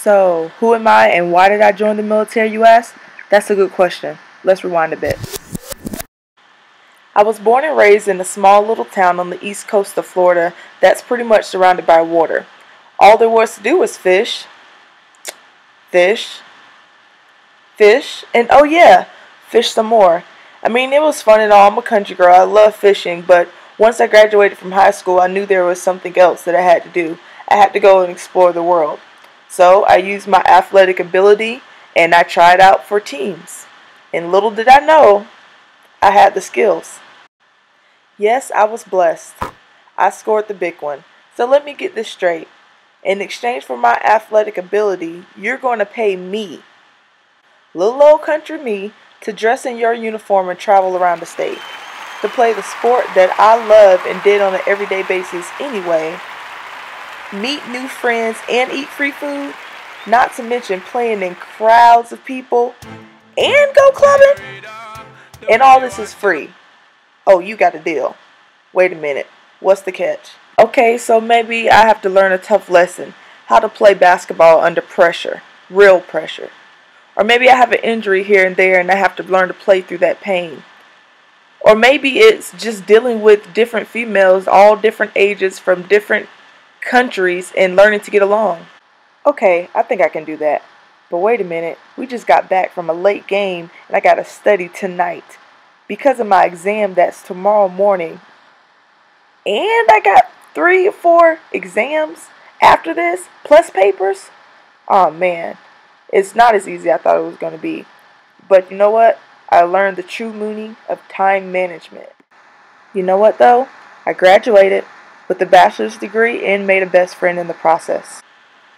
So, who am I and why did I join the military, you ask? That's a good question. Let's rewind a bit. I was born and raised in a small little town on the east coast of Florida that's pretty much surrounded by water. All there was to do was fish, fish, fish, and oh yeah, fish some more. I mean, it was fun and all. I'm a country girl. I love fishing, but once I graduated from high school, I knew there was something else that I had to do. I had to go and explore the world. So I used my athletic ability and I tried out for teams. And little did I know, I had the skills. Yes, I was blessed. I scored the big one. So let me get this straight. In exchange for my athletic ability, you're going to pay me, little old country me, to dress in your uniform and travel around the state. To play the sport that I love and did on an everyday basis anyway. Meet new friends and eat free food. Not to mention playing in crowds of people and go clubbing. And all this is free. Oh, you got a deal. Wait a minute. What's the catch? Okay, so maybe I have to learn a tough lesson. How to play basketball under pressure. Real pressure. Or maybe I have an injury here and there and I have to learn to play through that pain. Or maybe it's just dealing with different females, all different ages from different countries and learning to get along. Okay, I think I can do that. But wait a minute, we just got back from a late game and I gotta study tonight. Because of my exam that's tomorrow morning. And I got 3 or 4 exams after this, plus papers. Oh man, it's not as easy as I thought it was going to be. But you know what? I learned the true meaning of time management. You know what though? I graduated with a bachelor's degree and made a best friend in the process.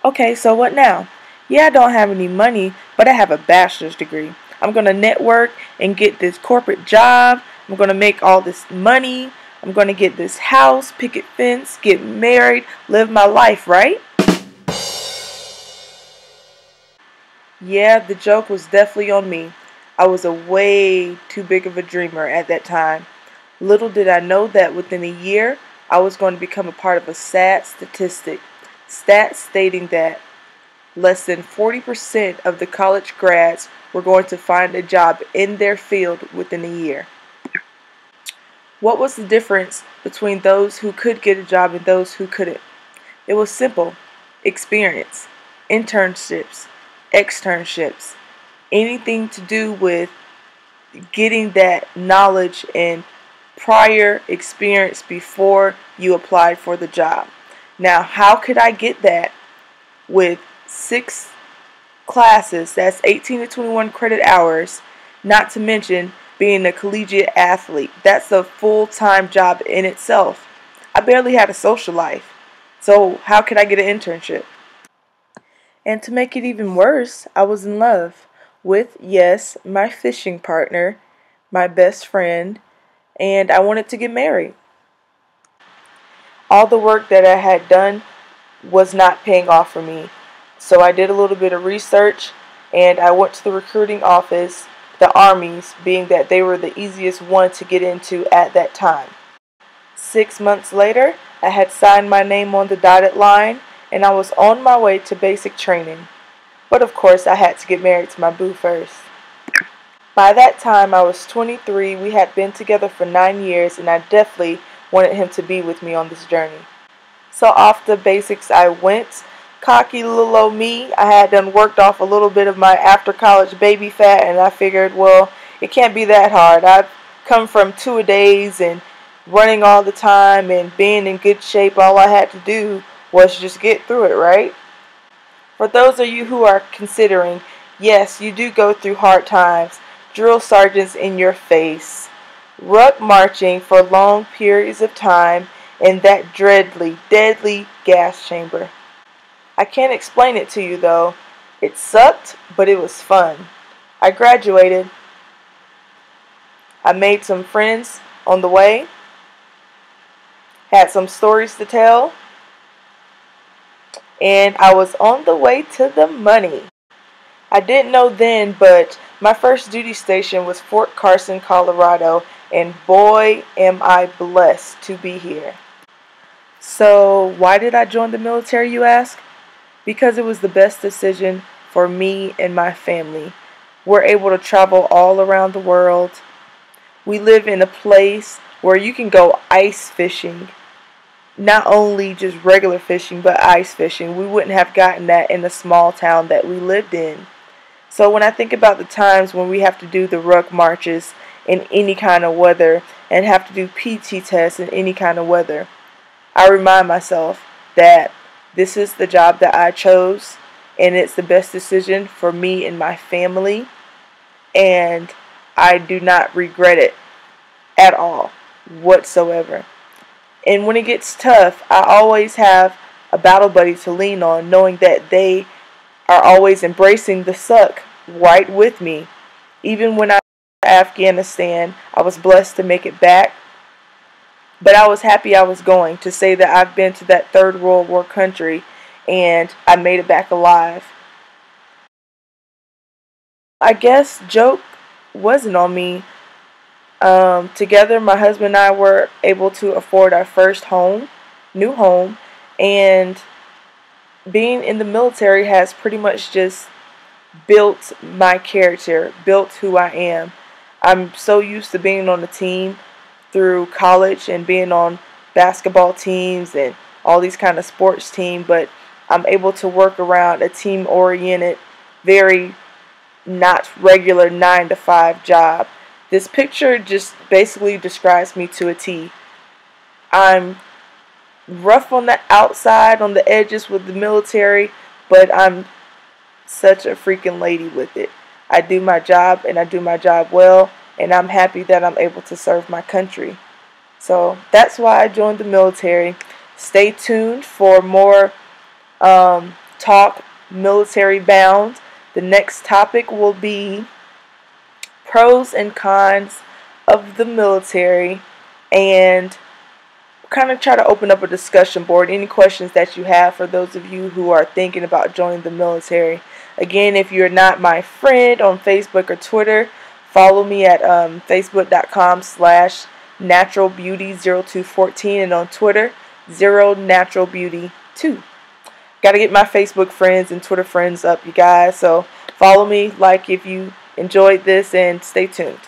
Okay, so what now? Yeah, I don't have any money, but I have a bachelor's degree. I'm going to network and get this corporate job. I'm going to make all this money. I'm going to get this house, picket fence, get married, live my life, right? Yeah, the joke was definitely on me. I was a way too big of a dreamer at that time. Little did I know that within a year, I was going to become a part of a sad statistic. Stats stating that less than 40% of the college grads were going to find a job in their field within a year. What was the difference between those who could get a job and those who couldn't? It was simple. Experience, internships, externships, anything to do with getting that knowledge and prior experience before you applied for the job. Now, how could I get that with 6 classes, that's 18 to 21 credit hours, not to mention being a collegiate athlete? That's a full-time job in itself. I barely had a social life. So how could I get an internship? And to make it even worse, I was in love with, yes, my fishing partner, my best friend, and I wanted to get married. All the work that I had done was not paying off for me. So I did a little bit of research and I went to the recruiting office, the armies, being that they were the easiest one to get into at that time. 6 months later, I had signed my name on the dotted line and I was on my way to basic training. But of course, I had to get married to my boo first. By that time, I was 23, we had been together for 9 years and I definitely wanted him to be with me on this journey. So off the basics I went. Cocky little old me, I had done worked off a little bit of my after college baby fat and I figured, well, it can't be that hard. I've come from 2-a-days and running all the time and being in good shape. All I had to do was just get through it, right? For those of you who are considering, yes, you do go through hard times. Drill sergeants in your face, ruck marching for long periods of time in that deadly gas chamber. I can't explain it to you though. It sucked, but it was fun. I graduated. I made some friends on the way. Had some stories to tell. And I was on the way to the money. I didn't know then, but my first duty station was Fort Carson, Colorado, and boy, am I blessed to be here. So, why did I join the military, you ask? because it was the best decision for me and my family. We're able to travel all around the world. We live in a place where you can go ice fishing. Not only just regular fishing, but ice fishing. We wouldn't have gotten that in the small town that we lived in. So when I think about the times when we have to do the ruck marches in any kind of weather and have to do PT tests in any kind of weather, I remind myself that this is the job that I chose and it's the best decision for me and my family, and I do not regret it at all whatsoever. And when it gets tough, I always have a battle buddy to lean on, knowing that they are always embracing the suck right with me. Even when I was in Afghanistan, I was blessed to make it back, but I was happy I was going, to say that I've been to that third World War country and I made it back alive. I guess joke wasn't on me. Together, my husband and I were able to afford our first home, new home, and being in the military has pretty much just built my character, built who I am. I'm so used to being on the team through college and being on basketball teams and all these kind of sports teams, but I'm able to work around a team-oriented, very not regular 9 to 5 job. This picture just basically describes me to a T. I'm rough on the outside, on the edges with the military, but I'm such a freaking lady with it. I do my job and I do my job well, and I'm happy that I'm able to serve my country. So that's why I joined the military. Stay tuned for more talk military bound. The next topic will be pros and cons of the military, and kind of try to open up a discussion board. Any questions that you have for those of you who are thinking about joining the military. Again, if you're not my friend on Facebook or Twitter, follow me at facebook.com/naturalbeauty0214 and on Twitter 0naturalbeauty2. Got to get my Facebook friends and Twitter friends up, you guys. So follow me, like if you enjoyed this, and stay tuned.